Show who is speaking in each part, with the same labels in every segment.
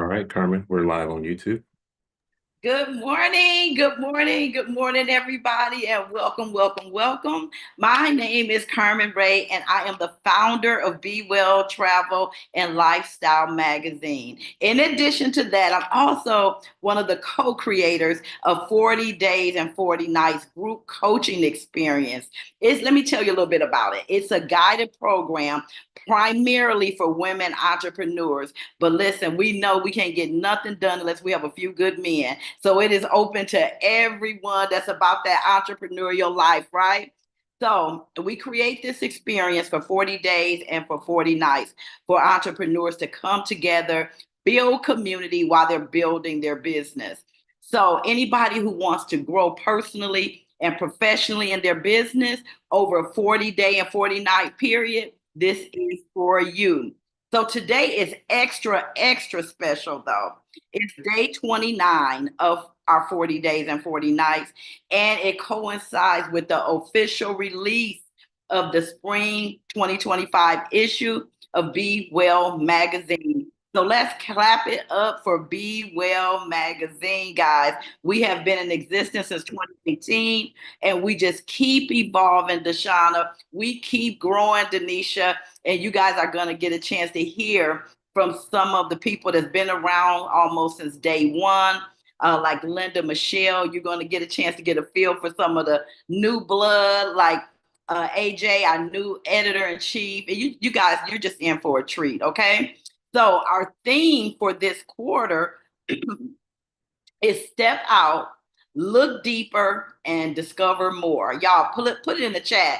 Speaker 1: All right, Carmen, we're live on YouTube.
Speaker 2: Good morning, good morning, good morning, everybody, and welcome, welcome, welcome. My name is Carmen Ray, and I am the founder of Be Well Travel and Lifestyle Magazine. In addition to that, I'm also one of the co-creators of 40 Days and 40 Nights group coaching experience. Let me tell you a little bit about it. It's a guided program primarily for women entrepreneurs. But listen, we know we can't get nothing done unless we have a few good men. So it is open to everyone that's about that entrepreneurial life, right? So we create this experience for 40 days and for 40 nights for entrepreneurs to come together, build community while they're building their business. So anybody who wants to grow personally and professionally in their business over a 40-day and 40-night period, this is for you. So today is extra, extra special though. It's day 29 of our 40 days and 40 nights, and it coincides with the official release of the spring 2025 issue of Be Well magazine. So let's clap it up for Be Well magazine, guys. We have been in existence since 2018, and we just keep evolving, Deshauna. We keep growing, Denisha, and you guys are going to get a chance to hear from some of the people that's been around almost since day one. Like Linda Michelle, you're going to get a chance to get a feel for some of the new blood, like AJ, our new editor in chief. And you guys, you're just in for a treat, okay? So, our theme for this quarter is step out, look deeper, and discover more. Y'all put it in the chat.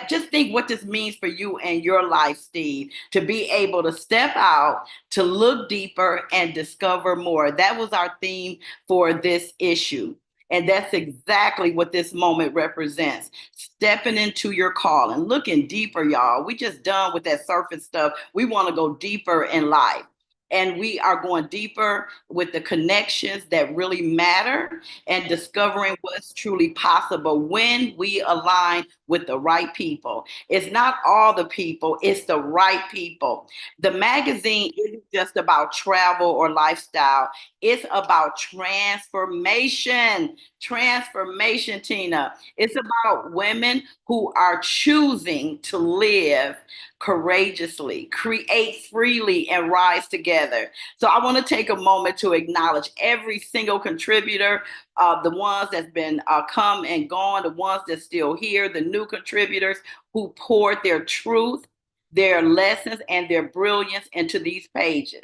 Speaker 2: Just think what this means for you and your life, Steve, to be able to step out, to look deeper and discover more. That was our theme for this issue. And that's exactly what this moment represents. Stepping into your call and looking deeper, y'all. We just done with that surface stuff. We want to go deeper in life. And we are going deeper with the connections that really matter and discovering what's truly possible when we align with the right people. It's not all the people, it's the right people. The magazine isn't just about travel or lifestyle, it's about transformation. Transformation, Tina. It's about women who are choosing to live courageously, create freely, and rise together. So I want to take a moment to acknowledge every single contributor, the ones that's been come and gone, the ones that's still here, the new contributors who poured their truth, their lessons, and their brilliance into these pages.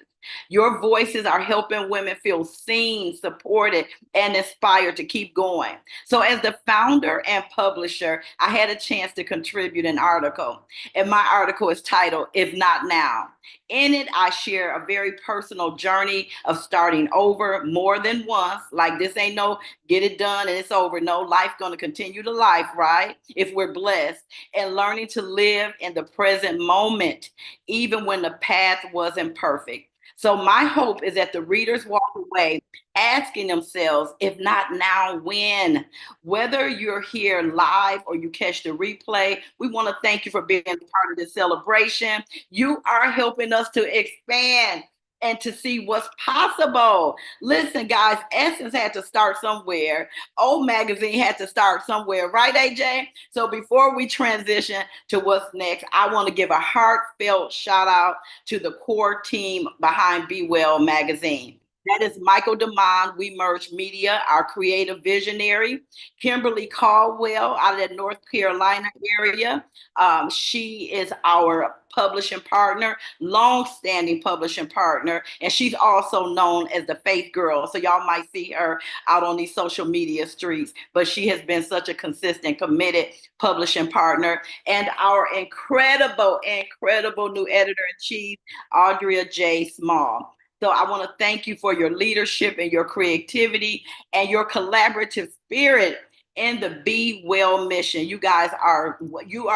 Speaker 2: Your voices are helping women feel seen, supported, and inspired to keep going. So, as the founder and publisher, I had a chance to contribute an article. And my article is titled, If Not Now. In it, I share a very personal journey of starting over more than once. Like this ain't no get it done and it's over. No, life gonna continue to life, right? If we're blessed. And learning to live in the present moment, even when the path wasn't perfect. So my hope is that the readers walk away asking themselves, if not now, when? Whether you're here live or you catch the replay, we want to thank you for being part of this celebration. You are helping us to expand and to see what's possible. Listen, guys, Essence had to start somewhere. Old Magazine had to start somewhere, right, AJ? So before we transition to what's next, I want to give a heartfelt shout out to the core team behind Be Well Magazine. That is Michael DeMond, We Merge Media, our creative visionary. Kimberly Caldwell out of the North Carolina area. She is our publishing partner, long-standing publishing partner, and she's also known as the Faith Girl. So y'all might see her out on these social media streets, but she has been such a consistent, committed publishing partner. And our incredible, incredible new editor-in-chief, Audria J. Small. So I want to thank you for your leadership and your creativity and your collaborative spirit in the Be Well mission. You are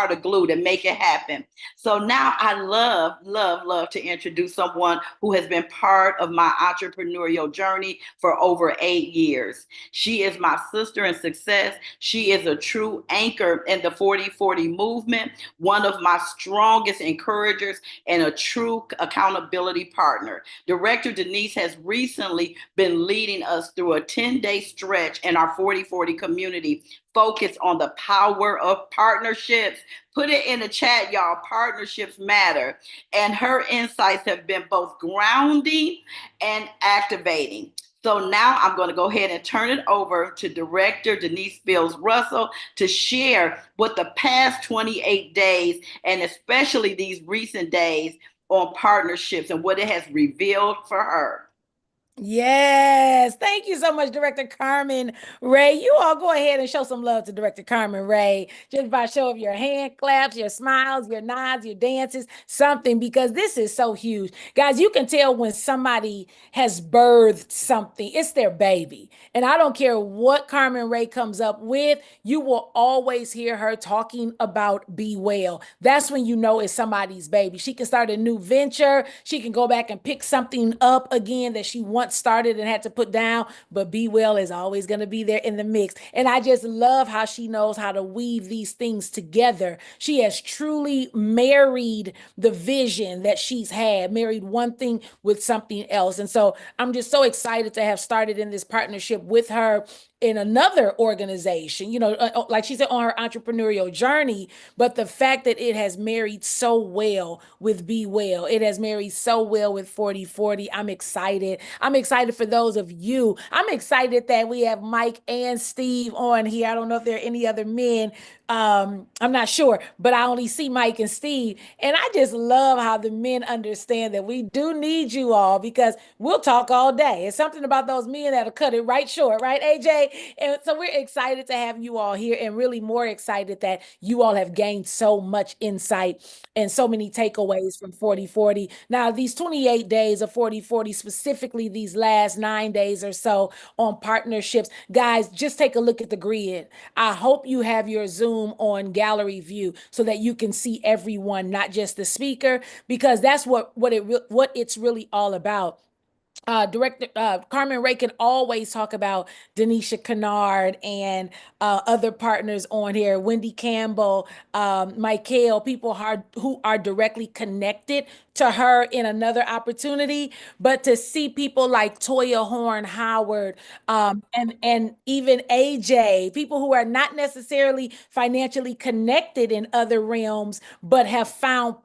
Speaker 2: the glue to make it happen. So now I love to introduce someone who has been part of my entrepreneurial journey for over 8 years. She is my sister in success. She is a true anchor in the 40/40 movement, one of my strongest encouragers, and a true accountability partner. Director Denise has recently been leading us through a 10-day stretch in our 40/40 community focused on the power of partnerships. Put it in the chat, y'all. Partnerships matter. And her insights have been both grounding and activating. So now I'm going to go ahead and turn it over to Director Denise Fields Russell to share what the past 28 days, and especially these recent days, on partnerships and what it has revealed for her.
Speaker 3: Yes, thank you so much, Director Carmen Ray. You all go ahead and show some love to Director Carmen Ray just by show of your hand claps, your smiles, your nods, your dances, something, because this is so huge. Guys, you can tell when somebody has birthed something, it's their baby. And I don't care what Carmen Ray comes up with, you will always hear her talking about Be Well. That's when you know it's somebody's baby. She can start a new venture, she can go back and pick something up again that she wants started and had to put down, but Be Well is always going to be there in the mix. And I just love how she knows how to weave these things together. She has truly married the vision that she's had, married one thing with something else. And so I'm just so excited to have started in this partnership with her in another organization, like she said, on her entrepreneurial journey. But the fact that it has married so well with Be Well, it has married so well with 40/40. I'm excited. I'm excited for those of you. I'm excited that we have Mike and Steve on here. I don't know if there are any other men. I'm not sure, but I only see Mike and Steve. And I just love how the men understand that we do need you all, because we'll talk all day. It's something about those men that'll cut it right short, right, AJ? And so we're excited to have you all here, and really more excited that you all have gained so much insight and so many takeaways from 40/40. Now, these 28 days of 40/40, specifically these last 9 days or so on partnerships, guys, just take a look at the grid. I hope you have your Zoom on gallery view so that you can see everyone, not just the speaker, because that's what it's really all about. Director Carmen Ray can always talk about Denisha Kennard and other partners on here, Wendy Campbell, Michael, people who are directly connected to her in another opportunity. But to see people like Toya Horn Howard, and even AJ, people who are not necessarily financially connected in other realms, but have found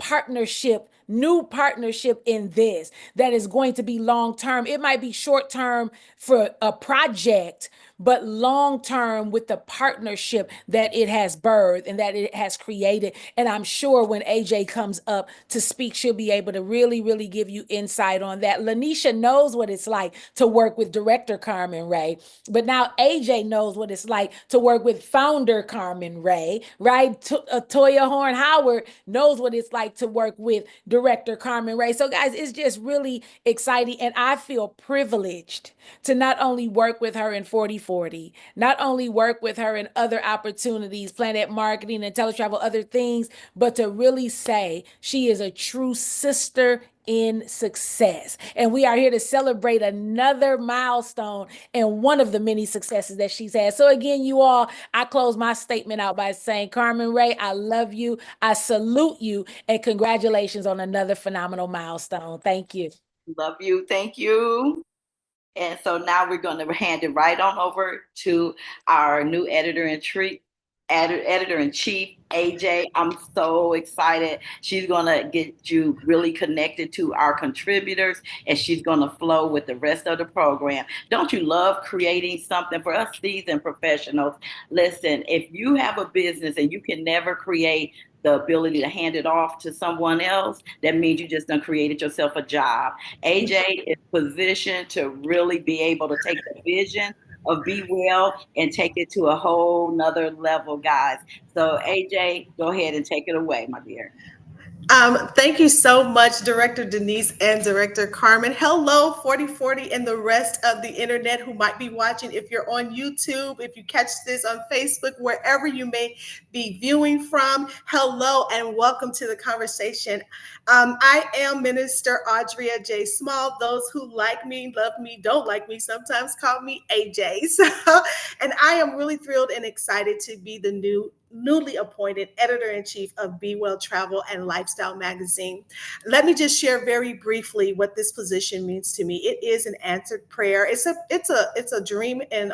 Speaker 3: new partnership in this that is going to be long term. It might be short term for a project, but long term with the partnership that it has birthed and that it has created. And I'm sure when AJ comes up to speak, she'll be able to really give you insight on that. Lanisha knows what it's like to work with Director Carmen Ray, but now AJ knows what it's like to work with founder Carmen Ray, right? Toya Horn Howard knows what it's like to work with Director Carmen Ray. So guys, it's just really exciting. And I feel privileged to not only work with her in 40/40, not only work with her in other opportunities, Planet Marketing and Teletravel, other things, but to really say she is a true sister in success. And we are here to celebrate another milestone and one of the many successes that she's had. So again, you all, I close my statement out by saying, Carmen Ray, I love you. I salute you, and congratulations on another phenomenal milestone. Thank you.
Speaker 2: Love you. Thank you. And so now we're going to hand it right on over to our new editor in chief, AJ. I'm so excited. She's going to get you really connected to our contributors, and she's going to flow with the rest of the program. Don't you love creating something for us seasoned professionals? Listen, if you have a business and you can never create the ability to hand it off to someone else, that means you just done created yourself a job. AJ is positioned to really be able to take the vision of Be Well and take it to a whole nother level, guys. So AJ, go ahead and take it away, my dear.
Speaker 4: Thank you so much, Director Denise and Director Carmen. Hello, 4040 and the rest of the internet who might be watching. If you're on YouTube, if you catch this on Facebook, wherever you may be viewing from, hello and welcome to the conversation. I am Minister Audria J. Small. Those who like me, love me, don't like me, sometimes call me AJ. And I am really thrilled and excited to be the newly appointed editor-in-chief of Be Well Travel and Lifestyle magazine. Let me just share very briefly what this position means to me. It is an answered prayer. It's a dream and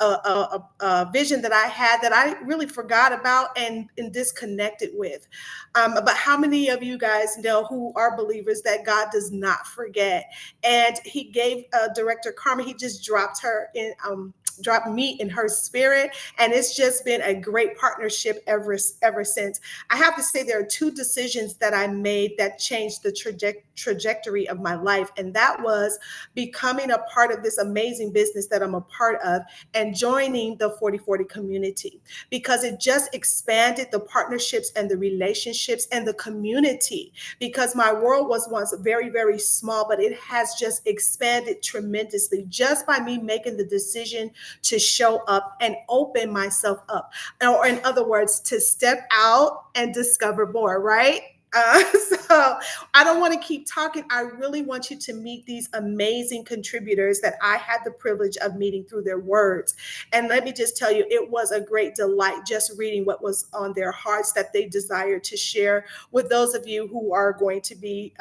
Speaker 4: a vision that I had that I really forgot about and disconnected with. But how many of you guys know, who are believers, that God does not forget? And He gave Director Carmen, He just dropped her in. Dropped me in her spirit, and it's just been a great partnership ever since. I have to say, there are two decisions that I made that changed the trajectory of my life, and that was becoming a part of this amazing business that I'm a part of and joining the 4040 community, because it just expanded the partnerships and the relationships and the community. Because my world was once very, very small, but it has just expanded tremendously just by me making the decision to show up and open myself up. Or, in other words, to step out and discover more, right? So I don't want to keep talking. I really want you to meet these amazing contributors that I had the privilege of meeting through their words. And let me just tell you, it was a great delight just reading what was on their hearts that they desired to share with those of you who are going to be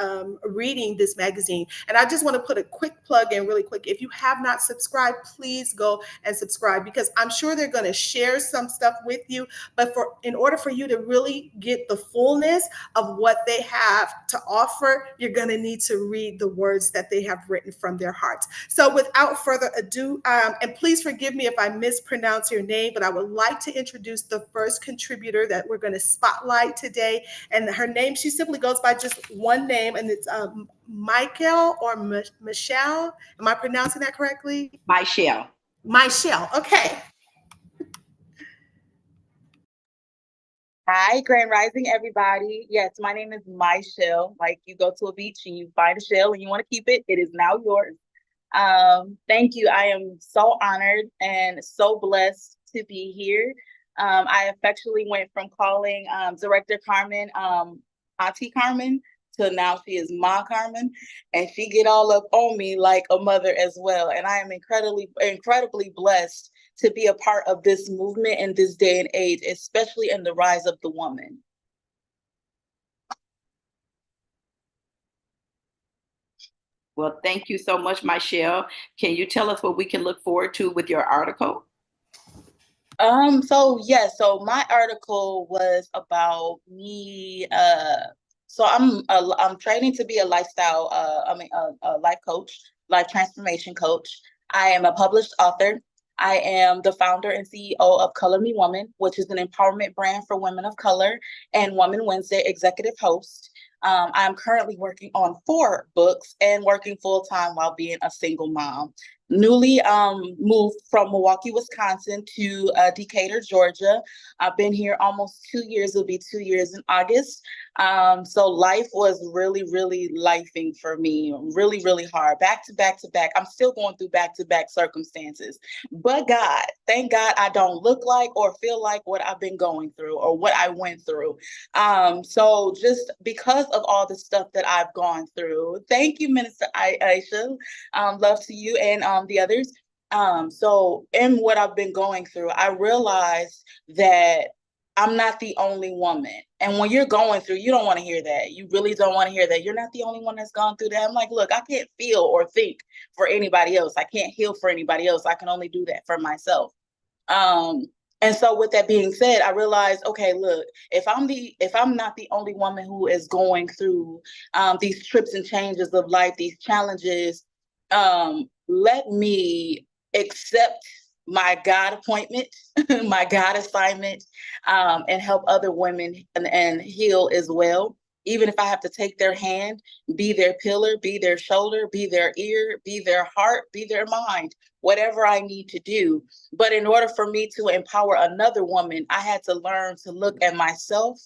Speaker 4: reading this magazine. And I just want to put a quick plug in really quick. If you have not subscribed, please go and subscribe, because I'm sure they're going to share some stuff with you. But in order for you to really get the fullness of what they have to offer, you're going to need to read the words that they have written from their hearts. So without further ado, and please forgive me if I mispronounce your name, but I would like to introduce the first contributor that we're going to spotlight today. And her name, she simply goes by just one name, and it's Michael or Michelle. Am I pronouncing that correctly?
Speaker 2: Michelle.
Speaker 4: Michelle. Okay.
Speaker 5: Hi, Grand Rising, everybody. Yes, my name is My Shell. Like, you go to a beach and you find a shell and you want to keep it, it is now yours. Thank you. I am so honored and so blessed to be here. I effectually went from calling Director Carmen Auntie Carmen to now she is Ma Carmen, and she get all up on me like a mother as well. And I am incredibly blessed to be a part of this movement in this day and age, especially in the rise of the woman.
Speaker 2: Well, thank you so much, Michelle. Can you tell us what we can look forward to with your article?
Speaker 5: So my article was about me. So I'm training to be a lifestyle. A life coach, life transformation coach. I am a published author. I am the founder and CEO of Color Me Woman, which is an empowerment brand for women of color, and Woman Wednesday executive host. I'm currently working on 4 books and working full time while being a single mom. Newly moved from Milwaukee, Wisconsin to Decatur, Georgia. I've been here almost 2 years. It'll be 2 years in August. So life was really lifing for me, really hard. Back to back to back. I'm still going through back to back circumstances. But God, thank God I don't look like or feel like what I've been going through or what I went through. So just because of all the stuff that I've gone through, thank you, Minister Aisha. Love to you and the others. So in what I've been going through, I realized that I'm not the only woman. And when you're going through, you don't want to hear that. You really don't want to hear that. You're not the only one that's gone through that. I'm like, look, I can't feel or think for anybody else. I can't heal for anybody else. I can only do that for myself. And so with that being said, I realized, okay, look, if I'm not the only woman who is going through these trips and changes of life, these challenges, let me accept my God appointment, my God assignment, and help other women and heal as well. Even if I have to take their hand, be their pillar, be their shoulder, be their ear, be their heart, be their mind, whatever I need to do. But in order for me to empower another woman, I had to learn to look at myself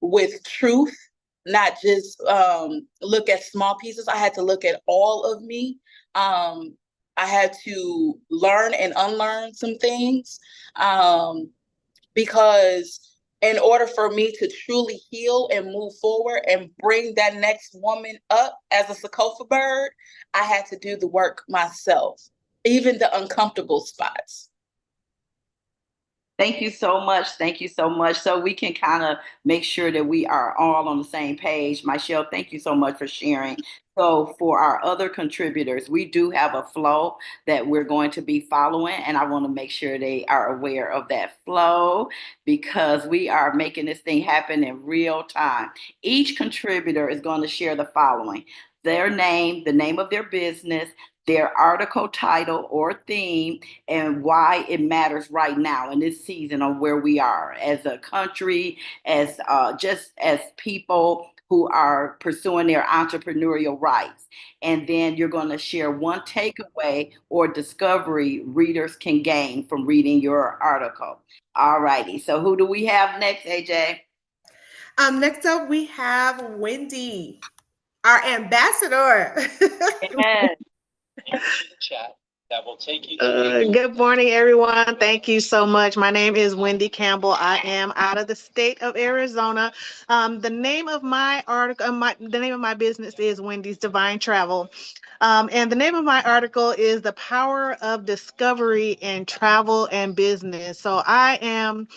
Speaker 5: with truth not just look at small pieces. I had to look at all of me. I had to learn and unlearn some things, because in order for me to truly heal and move forward and bring that next woman up as a Sokofa bird, I had to do the work myself, even the uncomfortable spots.
Speaker 2: Thank you so much. Thank you so much. So we can kind of make sure that we are all on the same page. Michelle, thank you so much for sharing. So for our other contributors, we do have a flow that we're going to be following, and I want to make sure they are aware of that flow because we are making this thing happen in real time. Each contributor is going to share the following: their name, the name of their business, their article title or theme, and why it matters right now in this season of where we are as a country, as just as people who are pursuing their entrepreneurial rights. And then you're going to share one takeaway or discovery readers can gain from reading your article. All righty. So who do we have next, AJ?
Speaker 4: Next up, we have Wendy, our ambassador.
Speaker 2: Yes.
Speaker 6: Chat that will take you to good morning, everyone. Thank you so much. My name is Wendy Campbell. I am out of the state of Arizona. The name of my article, the name of my business is Wendy's Divine Travel. And the name of my article is The Power of Discovery in Travel and Business. So I am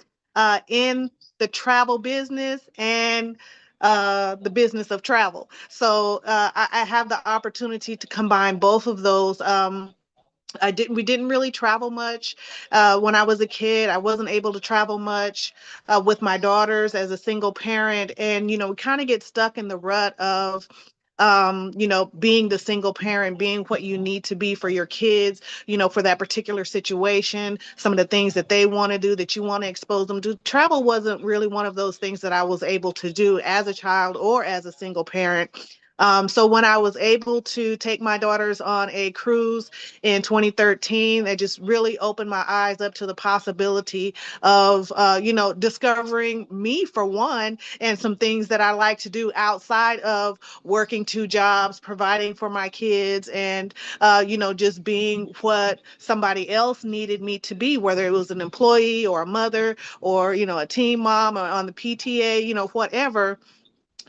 Speaker 6: in the travel business and the business of travel. So I have the opportunity to combine both of those. We didn't really travel much when I was a kid. I wasn't able to travel much with my daughters as a single parent. And, we kind of get stuck in the rut of, being the single parent, being what you need to be for your kids, for that particular situation, some of the things that they want to do that you want to expose them to. Travel wasn't really one of those things that I was able to do as a child or as a single parent. So when I was able to take my daughters on a cruise in 2013, it just really opened my eyes up to the possibility of, discovering me for one, and some things that I like to do outside of working two jobs, providing for my kids, and, just being what somebody else needed me to be, whether it was an employee or a mother or, a team mom or on the PTA, whatever.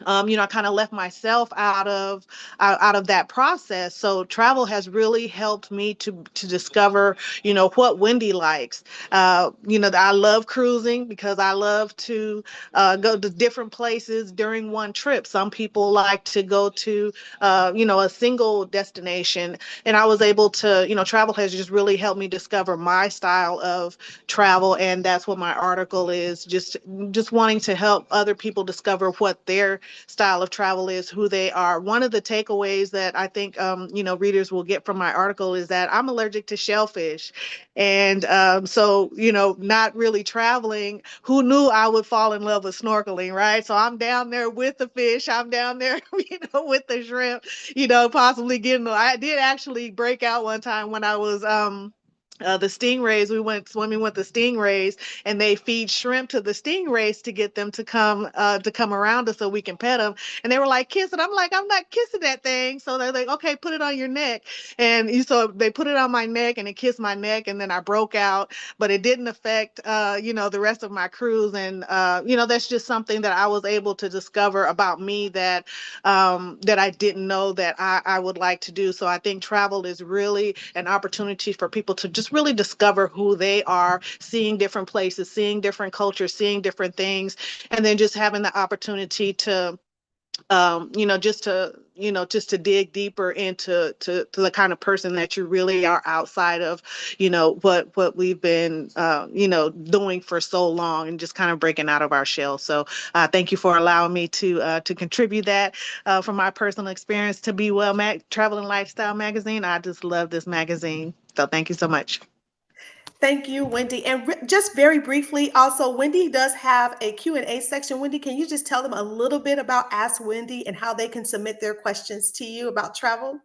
Speaker 6: I kind of left myself out of that process. So travel has really helped me to discover, what Wendy likes. I love cruising because I love to go to different places during one trip. Some people like to go to, a single destination, and I was able to, travel has just really helped me discover my style of travel, and that's what my article is. Just wanting to help other people discover what their style of travel is, who they are. One of the takeaways that I think readers will get from my article is that I'm allergic to shellfish, and so not really traveling. Who knew I would fall in love with snorkeling, right? So I'm down there with the fish. I'm down there, with the shrimp. Possibly getting. I did actually break out one time when I was the stingrays. We went swimming with the stingrays, and they feed shrimp to the stingrays to get them to come around us so we can pet them. And they were like, kiss it. I'm like, I'm not kissing that thing. So they're like, okay, put it on your neck. And so they put it on my neck, and it kissed my neck, and then I broke out. But it didn't affect the rest of my cruise. And that's just something that I was able to discover about me that I didn't know that I would like to do. So I think travel is really an opportunity for people to just really discover who they are, seeing different places, seeing different cultures, seeing different things, and then just having the opportunity to just to dig deeper into to the kind of person that you really are outside of, what we've been, doing for so long, and just kind of breaking out of our shell. So thank you for allowing me to contribute that from my personal experience to Be Well Travel and Lifestyle Magazine. I just love this magazine. So thank you so much.
Speaker 4: Thank you, Wendy. And just very briefly, also, Wendy does have a Q&A section. Wendy, can you just tell them a little bit about Ask Wendy and how they can submit their questions to you about travel?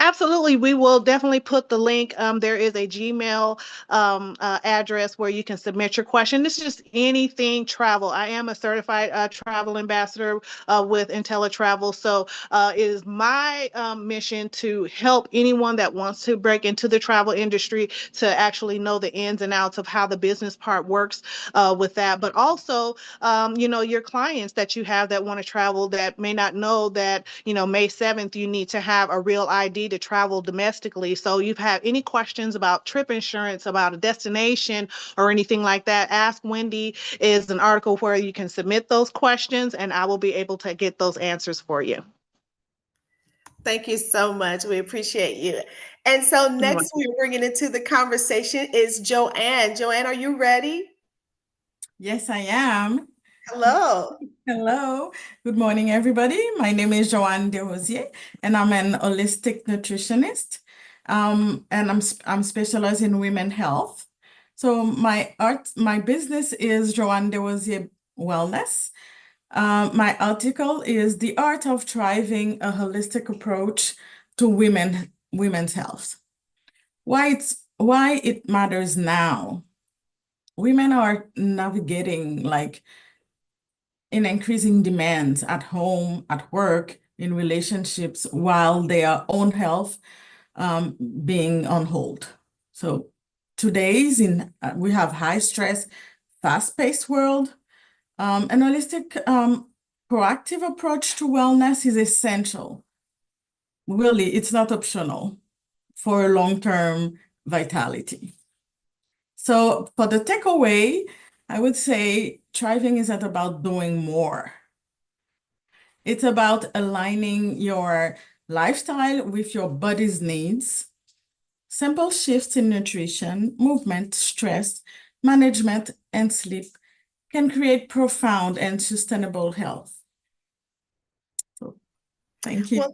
Speaker 6: Absolutely. We will definitely put the link. There is a Gmail address where you can submit your question. This is just anything travel. I am a certified travel ambassador with IntelliTravel. So it is my mission to help anyone that wants to break into the travel industry to actually know the ins and outs of how the business part works with that. But also, your clients that you have that want to travel that may not know that, May 7th, you need to have a real ID to travel domestically. So you've had any questions about trip insurance, about a destination or anything like that, Ask Wendy is an article where you can submit those questions and I will be able to get those answers for you.
Speaker 4: Thank you so much. We appreciate you. And so next we're bringing into the conversation is Joanne. Joanne, are you ready?
Speaker 7: Yes, I am.
Speaker 4: Hello.
Speaker 7: Hello. Good morning, everybody. My name is Joanne Desrosiers, and I'm an holistic nutritionist. And I'm specialized in women health. So my business is Joanne Desrosiers Wellness. My article is The Art of Thriving, a Holistic Approach to Women's Health. Why it matters now. Women are navigating in increasing demands at home, at work, in relationships, while their own health being on hold. So we have high stress, fast-paced world. An holistic, proactive approach to wellness is essential. Really, it's not optional for long-term vitality. So for the takeaway, I would say thriving isn't about doing more. It's about aligning your lifestyle with your body's needs. Simple shifts in nutrition, movement, stress, management, and sleep can create profound and sustainable health. So, thank you.
Speaker 4: Well,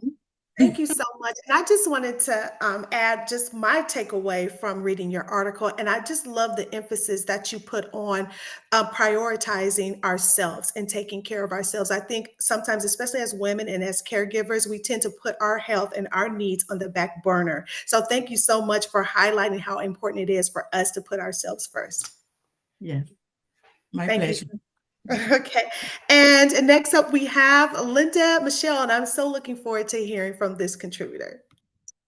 Speaker 4: thank you so much. And I just wanted to add just my takeaway from reading your article. And I just love the emphasis that you put on prioritizing ourselves and taking care of ourselves. I think sometimes, especially as women and as caregivers, we tend to put our health and our needs on the back burner. So thank you so much for highlighting how important it is for us to put ourselves first.
Speaker 7: Yes, my
Speaker 4: Thank
Speaker 7: pleasure.
Speaker 4: you. Okay. And next up, we have Linda Michelle, and I'm so looking forward to hearing from this contributor.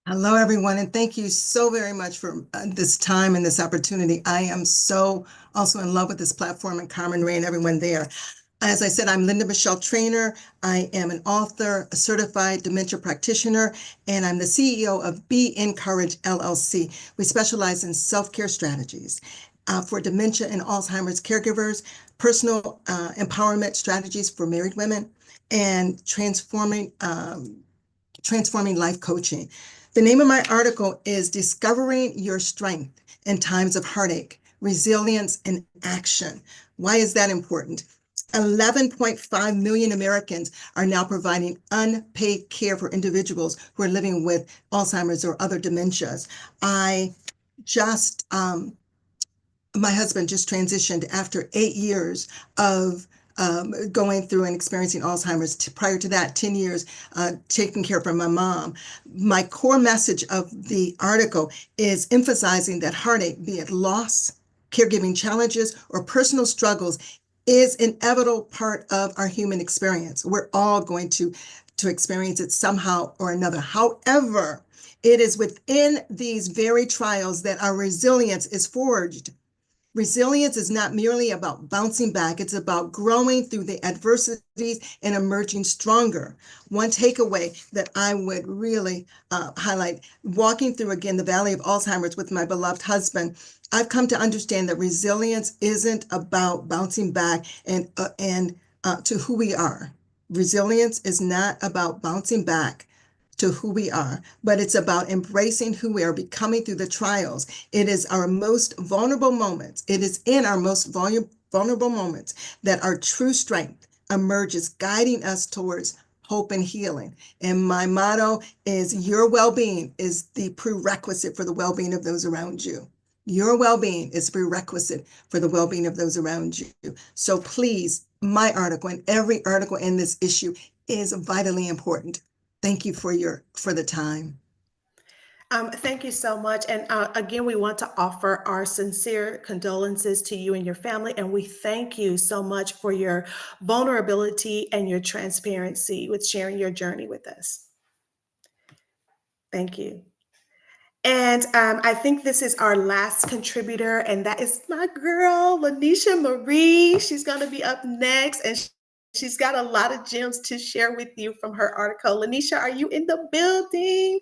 Speaker 8: Hello, everyone, and thank you so very much for this time and this opportunity. I am so also in love with this platform and Carmen Ray and everyone there. As I said, I'm Linda Michelle Trainer. I am an author, a certified dementia practitioner, and I'm the CEO of Be Encouraged LLC. We specialize in self-care strategies for dementia and Alzheimer's caregivers, personal empowerment strategies for married women, and transforming life coaching. The name of my article is Discovering Your Strength in Times of Heartache, Resilience and Action. Why is that important? 11.5 million Americans are now providing unpaid care for individuals who are living with Alzheimer's or other dementias. My husband just transitioned after 8 years of going through and experiencing Alzheimer's. Prior to that, 10 years taking care of my mom. My core message of the article is emphasizing that heartache, be it loss, caregiving challenges, or personal struggles, is an inevitable part of our human experience. We're all going to experience it somehow or another. However, it is within these very trials that our resilience is forged. Resilience is not merely about bouncing back, it's about growing through the adversities and emerging stronger. One takeaway that I would really highlight, walking through again the valley of Alzheimer's with my beloved husband, I've come to understand that resilience isn't about bouncing back and to who we are. Resilience is not about bouncing back to who we are, but it's about embracing who we are becoming through the trials. It is our most vulnerable moments. It is in our most vulnerable moments that our true strength emerges, guiding us towards hope and healing. And my motto is your well-being is the prerequisite for the well-being of those around you. Your well-being is prerequisite for the well-being of those around you. So please, my article and every article in this issue is vitally important. Thank you for the time.
Speaker 4: Thank you so much. And again, we want to offer our sincere condolences to you and your family. And we thank you so much for your vulnerability and your transparency with sharing your journey with us. Thank you. And I think this is our last contributor, and that is my girl, Lanisha Marie. She's going to be up next, and she's got a lot of gems to share with you from her article. Lanisha, are you in the building?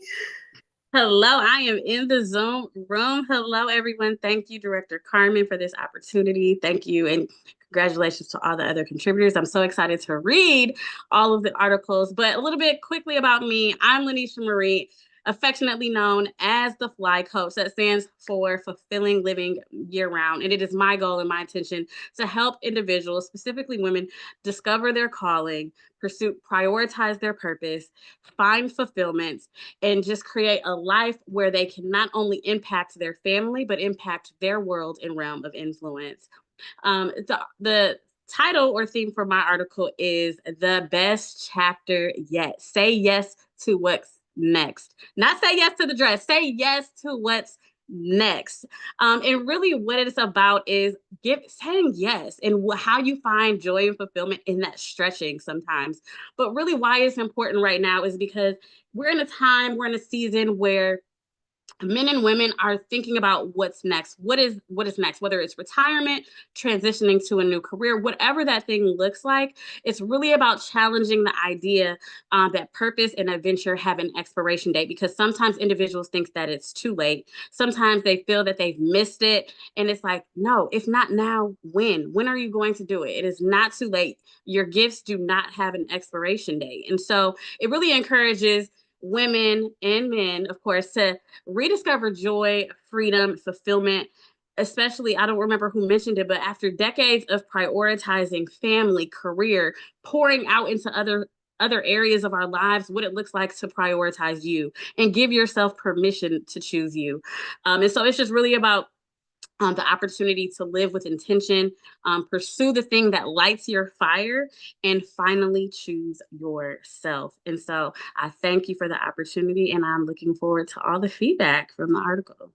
Speaker 9: Hello, I am in the Zoom room. Hello, everyone. Thank you, Director Carmen, for this opportunity. Thank you, and congratulations to all the other contributors. I'm so excited to read all of the articles. But a little bit quickly about me, I'm Lanisha Marie, affectionately known as the Fly Coach. That stands for Fulfilling Living Year-Round. And it is my goal and my intention to help individuals, specifically women, discover their calling, prioritize their purpose, find fulfillment, and just create a life where they can not only impact their family, but impact their world and realm of influence. The title or theme for my article is The Best Chapter Yet. Say yes to what's next. Not say yes to the dress, say yes to what's next. And really what it's about is saying yes and how you find joy and fulfillment in that stretching sometimes. But really why it's important right now is because we're in a season where men and women are thinking about what's next. What is next? Whether it's retirement, transitioning to a new career, whatever that thing looks like, it's really about challenging the idea that purpose and adventure have an expiration date. Because sometimes individuals think that it's too late. Sometimes they feel that they've missed it, and it's like, no, if not now, when? When are you going to do it? It is not too late. Your gifts do not have an expiration date, and so it really encourages women and men, of course, to rediscover joy, freedom, fulfillment. Especially, I don't remember who mentioned it, but after decades of prioritizing family, career, pouring out into other areas of our lives, what it looks like to prioritize you and give yourself permission to choose you. And so it's just really about the opportunity to live with intention, pursue the thing that lights your fire, and finally choose yourself. And so I thank you for the opportunity, and I'm looking forward to all the feedback from the article.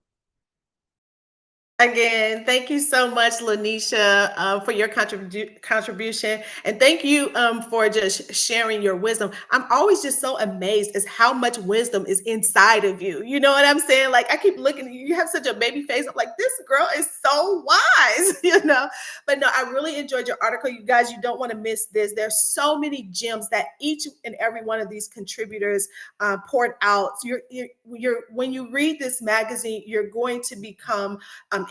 Speaker 4: Again, thank you so much, Lanisha, for your contribution. And thank you for just sharing your wisdom. I'm always just so amazed as how much wisdom is inside of you. You know what I'm saying? Like, I keep looking at you, you have such a baby face. I'm like, this girl is so wise, you know? But no, I really enjoyed your article. You guys, you don't want to miss this. There's so many gems that each and every one of these contributors poured out. So when you read this magazine, you're going to become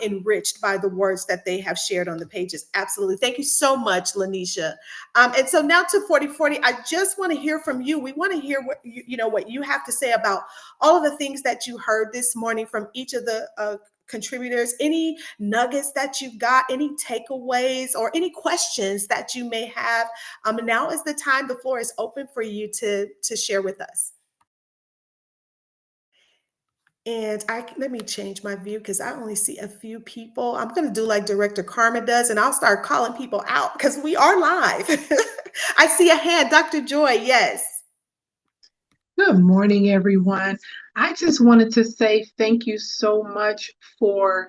Speaker 4: enriched by the words that they have shared on the pages. Absolutely. Thank you so much, Lanisha. And so now to 4040, I just want to hear from you. We want to hear what what you have to say about all of the things that you heard this morning from each of the contributors. Any nuggets that you've got, any takeaways, or any questions that you may have. Now is the time. The floor is open for you to share with us. And let me change my view because I only see a few people. I'm going to do like Director Carmen does, and I'll start calling people out because we are live. I see a hand, Dr. Joy. Yes.
Speaker 10: Good morning, everyone. I just wanted to say thank you so much for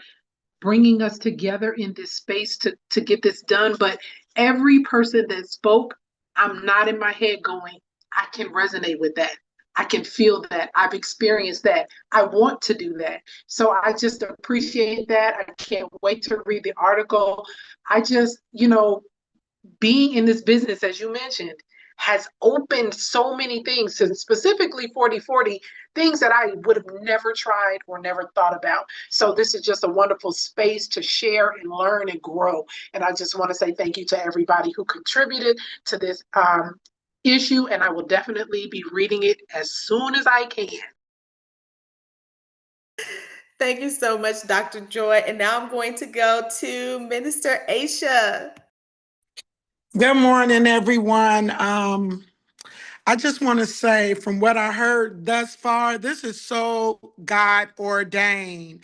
Speaker 10: bringing us together in this space to get this done. But every person that spoke, I'm not in my head going, I can resonate with that. I can feel that. I've experienced that. I want to do that. So I just appreciate that. I can't wait to read the article. I just, being in this business, as you mentioned, has opened so many things, to specifically 4040, things that I would have never tried or never thought about. So this is just a wonderful space to share and learn and grow. And I just want to say thank you to everybody who contributed to this issue, and I will definitely be reading it as soon as I can.
Speaker 4: Thank you so much, Dr. Joy. And now I'm going to go to Minister Aisha.
Speaker 11: Good morning, everyone. I just want to say, from what I heard thus far, this is so God ordained.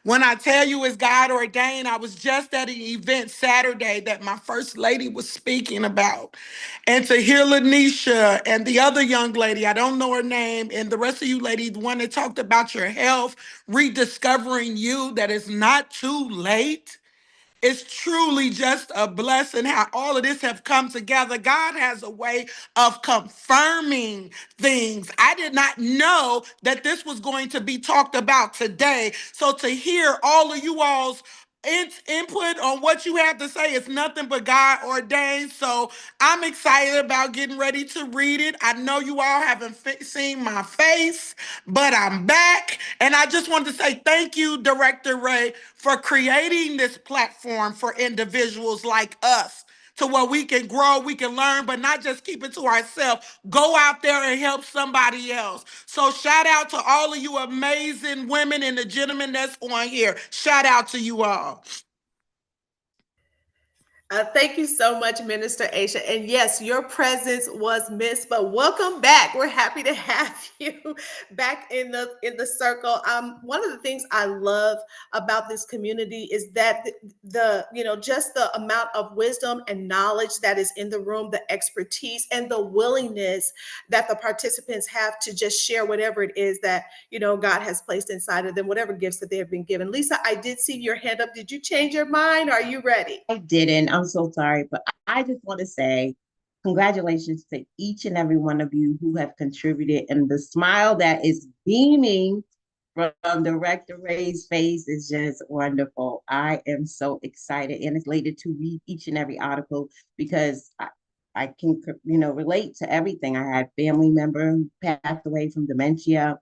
Speaker 11: When I tell you it's God ordained, I was just at an event Saturday that my first lady was speaking about. And to hear Lanisha and the other young lady, I don't know her name, and the rest of you ladies, the one that talked about your health, rediscovering you, that it's not too late. It's truly just a blessing how all of this have come together. God has a way of confirming things. I did not know that this was going to be talked about today. So to hear all of you all's input on what you have to say is nothing but God ordained. So I'm excited about getting ready to read it. I know you all haven't seen my face, but I'm back. And I just wanted to say thank you, Director Ray, for creating this platform for individuals like us to where we can grow, we can learn, but not just keep it to ourselves. Go out there and help somebody else. So shout out to all of you amazing women and the gentlemen that's on here. Shout out to you all.
Speaker 4: Thank you so much, Minister Aisha. And yes, your presence was missed, but welcome back. We're happy to have you back in the circle. One of the things I love about this community is that just the amount of wisdom and knowledge that is in the room, the expertise and the willingness that the participants have to just share whatever it is that God has placed inside of them, whatever gifts that they have been given. Lisa, I did see your hand up. Did you change your mind? Are you ready?
Speaker 12: I didn't. I'm so sorry, but I just want to say congratulations to each and every one of you who have contributed. And the smile that is beaming from Director Ray's face is just wonderful. I am so excited and elated to read each and every article because I can, relate to everything. I had family member who passed away from dementia,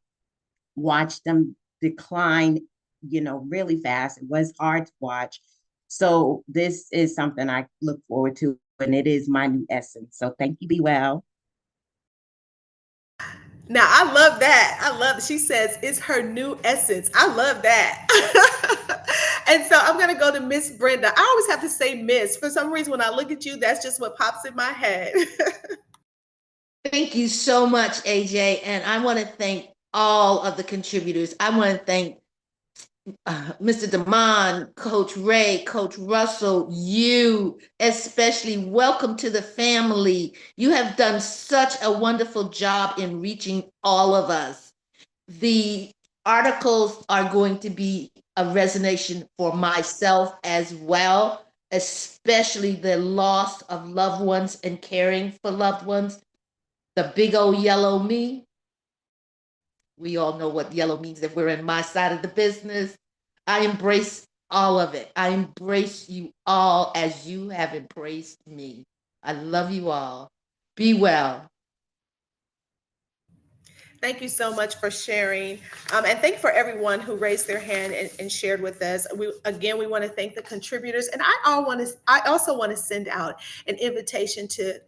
Speaker 12: watched them decline, really fast. It was hard to watch. So this is something I look forward to, and it is my new essence. So thank you, Be Well.
Speaker 4: Now, I love that. I love that. She says it's her new essence. I love that. And so I'm going to go to Miss Brenda. I always have to say Miss. For some reason, when I look at you, that's just what pops in my head.
Speaker 13: Thank you so much, AJ. And I want to thank all of the contributors. I want to thank Mr. Damon, Coach Ray, Coach Russell, you especially. Welcome to the family. You have done such a wonderful job in reaching all of us. The articles are going to be a resonation for myself as well, especially the loss of loved ones and caring for loved ones. The big old yellow me. We all know what yellow means if we're in my side of the business. I embrace all of it. I embrace you all as you have embraced me. I love you all. Be well.
Speaker 4: Thank you so much for sharing. And thank you for everyone who raised their hand and shared with us. We want to thank the contributors. And I also want to send out an invitation to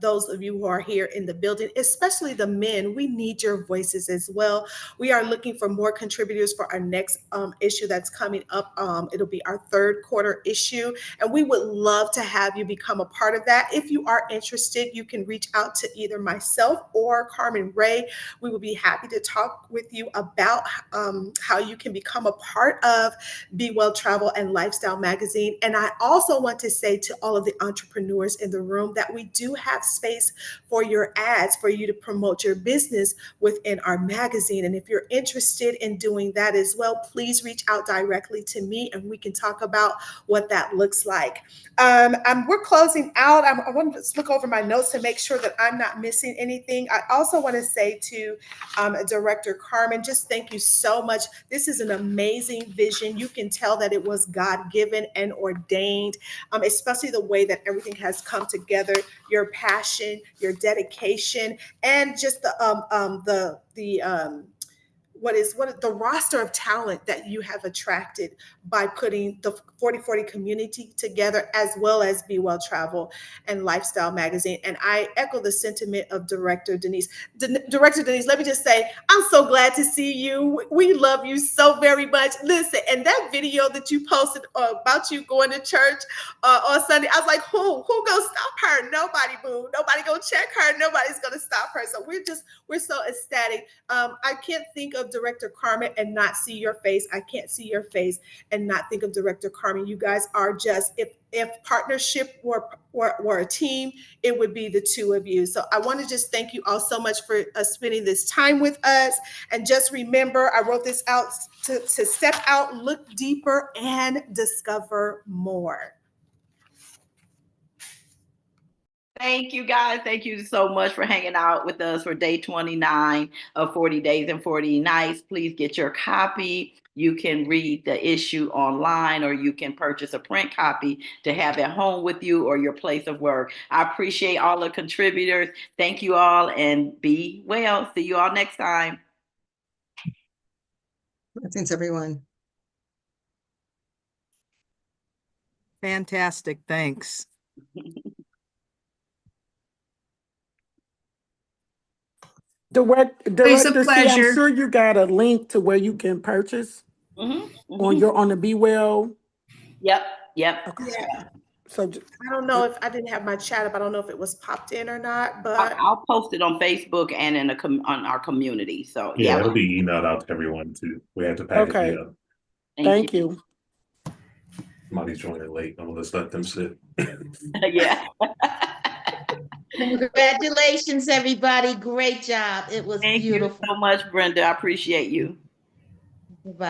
Speaker 4: those of you who are here in the building, especially the men. We need your voices as well. We are looking for more contributors for our next issue that's coming up. It'll be our third quarter issue, and we would love to have you become a part of that. If you are interested, you can reach out to either myself or Carmen Ray. We will be happy to talk with you about how you can become a part of Be Well Travel and Lifestyle Magazine. And I also want to say to all of the entrepreneurs in the room that we do have space for your ads, for you to promote your business within our magazine. And if you're interested in doing that as well, please reach out directly to me and we can talk about what that looks like. We're closing out. I want to just look over my notes to make sure that I'm not missing anything. I also want to say to Director Carmen, just thank you so much. This is an amazing vision. You can tell that it was God-given and ordained, especially the way that everything has come together, your passion, your dedication, and just what the roster of talent that you have attracted by putting the 4040 community together, as well as Be Well Travel and Lifestyle Magazine. And I echo the sentiment of Director Denise. Director Denise, let me just say, I'm so glad to see you. We love you so very much. Listen, and that video that you posted about you going to church on Sunday, I was like, who gonna stop her? Nobody, boo. Nobody gonna check her. Nobody's gonna stop her. So we're so ecstatic. I can't think of Director Carmen and not see your face. I can't see your face and not think of Director Carmen. You guys are just, if partnership were a team, it would be the two of you. So I want to just thank you all so much for spending this time with us. And just remember, I wrote this out to step out, look deeper, and discover more.
Speaker 2: Thank you, guys. Thank you so much for hanging out with us for day 29 of 40 Days and 40 Nights. Please get your copy. You can read the issue online, or you can purchase a print copy to have at home with you or your place of work. I appreciate all the contributors. Thank you all, and be well. See you all next time.
Speaker 8: Thanks, everyone.
Speaker 14: Fantastic. Thanks.
Speaker 11: Director C, I'm sure you got a link to where you can purchase on the Be Well.
Speaker 2: Yep.
Speaker 11: Okay.
Speaker 4: Yeah.
Speaker 11: So
Speaker 4: I don't know if I didn't have my chat up. I don't know if it was popped in or not, but
Speaker 2: I'll post it on Facebook and on our community. So
Speaker 1: yeah, it'll be emailed out to everyone too. We have to package it up.
Speaker 11: Thank you.
Speaker 1: Somebody's joining late. I'm gonna just let them sit.
Speaker 2: Yeah.
Speaker 13: Congratulations, everybody. Great job. It was
Speaker 2: Thank
Speaker 13: beautiful.
Speaker 2: you so much, Brenda. I appreciate you.
Speaker 13: Bye.